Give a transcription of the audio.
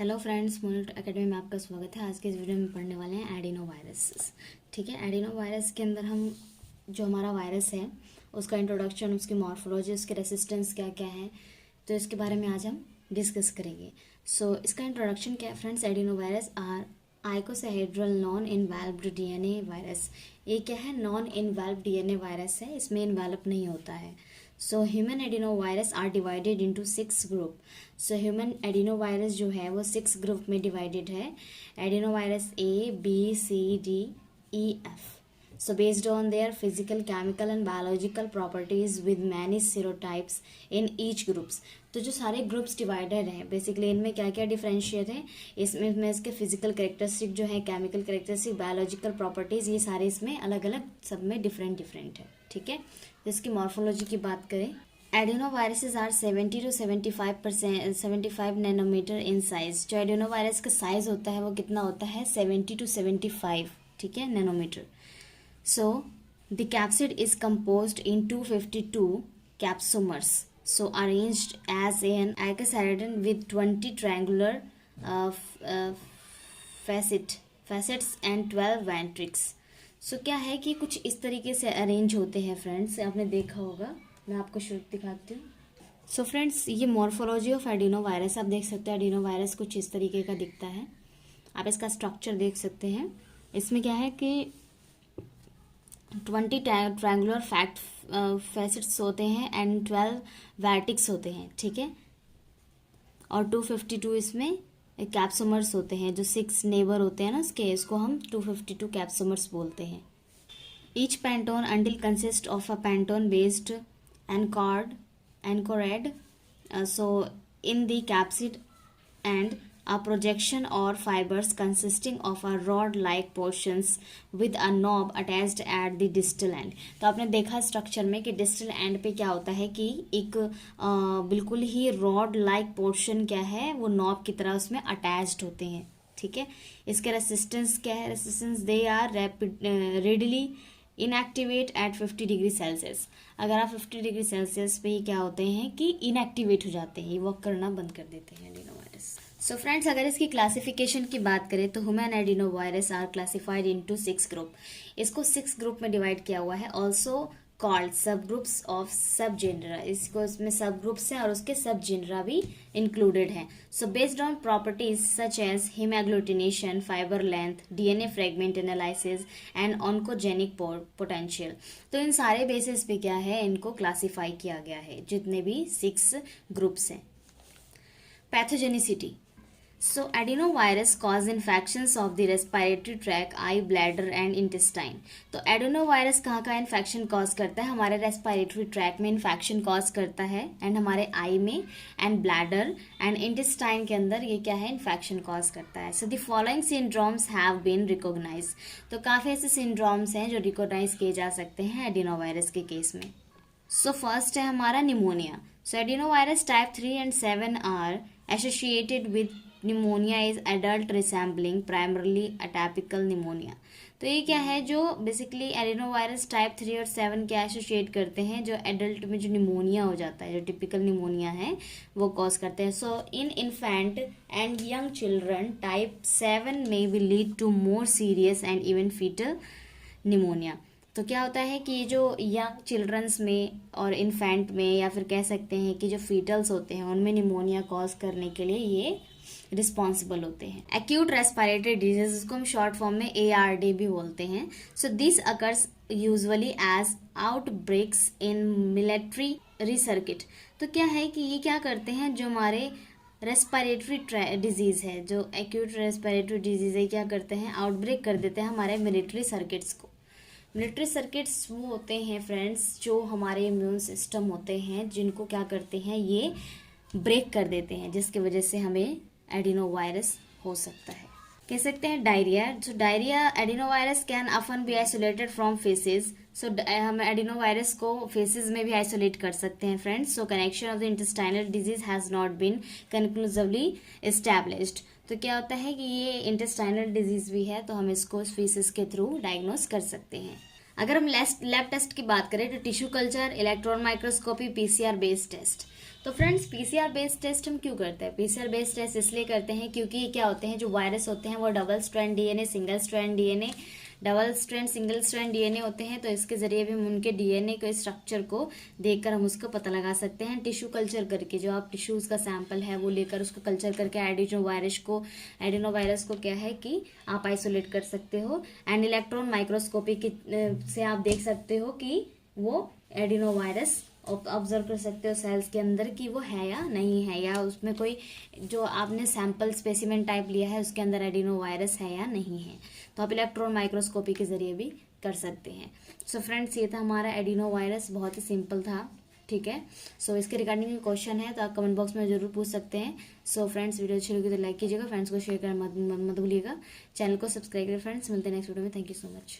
Hello friends, monitor academy में आपका स्वागत है। आज के इस वीडियो में पढ़ने वाले हैं एडिनो वायरस। ठीक है, एडिनो वायरस के अंदर हम जो हमारा वायरस है उसका इंट्रोडक्शन, उसकी मॉर्फोलॉजी, उसके रेसिस्टेंस क्या क्या है, तो इसके बारे में आज हम डिस्कस करेंगे। इसका इंट्रोडक्शन क्या है friends? Adenovirus are icosahedral non enveloped DNA virus. ये क्या है? नॉन इन्वेल्व्ड डीएनए वायरस है, इसमें इन्वेल्व नहीं होता है। Human adenovirus are divided into 6 group. Human adenovirus जो है वो 6 ग्रुप में डिवाइडेड है। Adenovirus A, B, C, D, E, F. Based on their physical, chemical and biological properties with many serotypes in each groups। तो जो सारे groups divided हैं basically इनमें क्या क्या डिफरेंशिएट है, इसमें इसके फिजिकल कैरेक्टरिस्टिक जो है, केमिकल कैरेक्टरिस्टिक, बायोलॉजिकल प्रॉपर्टीज, ये सारे इसमें अलग अलग सब में डिफरेंट डिफरेंट है। ठीक है, इसकी मॉर्फोलॉजी की बात करें, adeno viruses are 70 to 75 nanometre in size. जो एडिनो वायरस का साइज होता है वो कितना होता है? 70 to 75, ठीक है, nanometre. The capsid is composed in 252 capsomers, arranged as an icosahedron with 20 triangular facets and 12 ventricles। क्या है कि कुछ इस तरीके से अरेंज होते हैं फ्रेंड्स, आपने देखा होगा। मैं आपको शुरू दिखाती हूँ। फ्रेंड्स, ये मॉर्फोलॉजी ऑफ एडिनो वायरस आप देख सकते हैं। एडिनो वायरस कुछ इस तरीके का दिखता है। आप इसका स्ट्रक्चर देख सकते हैं। इसमें क्या है कि 20 ट्रायंगुलर फैसेट्स होते हैं एंड 12 वर्टिक्स होते हैं, ठीक है। और 252 इसमें कैप्सोमर्स होते हैं, जो 6 नेबर होते हैं ना उसके, इसको हम 252 कैप्सोमर्स बोलते हैं। Each Pantone until consist of a Pantone based anchored in the capsid and a projection or fibers consisting of a rod-like portions with a knob attached at the distal end। तो आपने देखा structure में कि distal end पे क्या होता है कि एक बिल्कुल ही रॉड लाइक पोर्शन क्या है, वो नॉब की तरह उसमें अटैच्ड होते हैं। ठीक है, इसके रेसिस्टेंस क्या है? Resistance, they are readily inactivate at 50 degree Celsius. अगर आप 50 डिग्री सेल्सियस पे ही क्या होते हैं कि इनएक्टिवेट हो जाते हैं, वर्क करना बंद कर देते हैं एडिनोवायरस। फ्रेंड्स, अगर इसकी क्लासिफिकेशन की बात करें तो human adenovirus are classified into 6 group. इसको 6 ग्रुप में डिवाइड किया हुआ है। Also called sub groups of sub genera. इसको इसमें सब ग्रुप्स हैं और उसके सब जेनरा भी इंक्लूडेड हैं। Based on properties such as hemagglutination, fiber length, DNA fragment analysis and oncogenic potential. तो इन सारे बेसिस पे क्या है, इनको क्लासिफाई किया गया है, जितने भी 6 ग्रुप्स हैं। Pathogenicity, adenovirus cause infections of the respiratory tract, eye, bladder and intestine। तो एडिनोवायरस कहाँ का इन्फेक्शन कॉज करता है? हमारे रेस्पिरेटरी ट्रैक में इन्फेक्शन कॉज करता है, एंड हमारे आई में, एंड ब्लैडर एंड इंटेस्टाइन के अंदर ये क्या है, इन्फेक्शन कॉज करता है। The following syndromes have been recognise. तो काफ़ी ऐसे सिंड्रोम्स हैं जो रिकॉग्नाइज किए जा सकते हैं एडिनोवायरस के केस में। फर्स्ट है हमारा pneumonia. Adenovirus type 3 and 7 are associated with pneumonia is adult resembling primarily atypical pneumonia. तो ये क्या है, जो बेसिकली एडिनोवायरस टाइप 3 और 7 क्या एसोसिएट करते हैं, जो एडल्ट में जो निमोनिया हो जाता है, जो टिपिकल निमोनिया है वो कॉज करते हैं। In infant and young children type 7 may be lead to more serious and even fatal pneumonia. तो क्या होता है कि ये जो यंग चिल्ड्रंस में और इन्फेंट में, या फिर कह सकते हैं कि जो फीटल्स होते हैं, उनमें निमोनिया कॉज करने के लिए ये रिस्पॉन्सिबल होते हैं। एक्यूट रेस्पिरेटरी डिजीज, इसको हम शॉर्ट फॉर्म में ARD भी बोलते हैं। This occurs usually as outbreaks in military circuit. तो क्या है कि ये क्या करते हैं, जो हमारे रेस्पिरेटरी डिजीज है, जो एक्यूट रेस्पिरेटरी डिजीज है, क्या करते हैं, आउटब्रेक कर देते हैं हमारे मिलिट्री सर्किट्स को। मिलिट्री सर्किट्स वो होते हैं फ्रेंड्स, जो हमारे इम्यून सिस्टम होते हैं, जिनको क्या करते हैं, ये ब्रेक कर देते हैं, जिसकी वजह से हमें एडिनोवायरस हो सकता है। कह सकते हैं diarrhoea. Diarrhoea, adenovirus can often be isolated from faeces. हम एडिनोवायरस को फेसेस में भी आइसोलेट कर सकते हैं friends. Connection of the intestinal disease has not been conclusively established. तो क्या होता है कि ये इंटेस्टाइनल डिजीज भी है, तो हम इसको फेसेस के थ्रू डायग्नोस कर सकते हैं। अगर हम लैब टेस्ट की बात करें तो tissue culture, electron microscopy, PCR based test. तो फ्रेंड्स पीसीआर बेस्ड टेस्ट हम क्यों करते हैं? पीसीआर बेस्ड टेस्ट इसलिए करते हैं क्योंकि क्या होते हैं, जो वायरस होते हैं वो double strand DNA, single strand DNA, double strand, single strand DNA होते हैं। तो इसके जरिए भी हम उनके डीएनए के स्ट्रक्चर को देखकर हम उसका पता लगा सकते हैं। टिश्यू कल्चर करके, जो आप टिश्यूज का सैंपल है वो लेकर उसको कल्चर करके एडिनो वायरस को क्या है कि आप आइसोलेट कर सकते हो। एंड इलेक्ट्रॉन माइक्रोस्कोपी से आप देख सकते हो कि वो एडिनो वायरस ऑब्जर्व कर सकते हो सेल्स के अंदर कि वो है या नहीं है, या उसमें कोई जो आपने सैंपल स्पेसिमेन टाइप लिया है उसके अंदर एडिनो वायरस है या नहीं है। तो आप इलेक्ट्रॉन माइक्रोस्कोपी के जरिए भी कर सकते हैं। सो फ्रेंड्स ये था हमारा एडिनो वायरस, बहुत ही सिंपल था, ठीक है। सो इसके रिगार्डिंग क्वेश्चन है तो आप कमेंट बॉक्स में जरूर पूछ सकते हैं। सो फ्रेंड्स वीडियो अच्छी लगी तो लाइक कीजिएगा, फ्रेंड्स को शेयर करना मत भूलिएगा, चैनल को सब्सक्राइब करिए। फ्रेंड्स मिलते हैं नेक्स्ट वीडियो में। Thank you so much.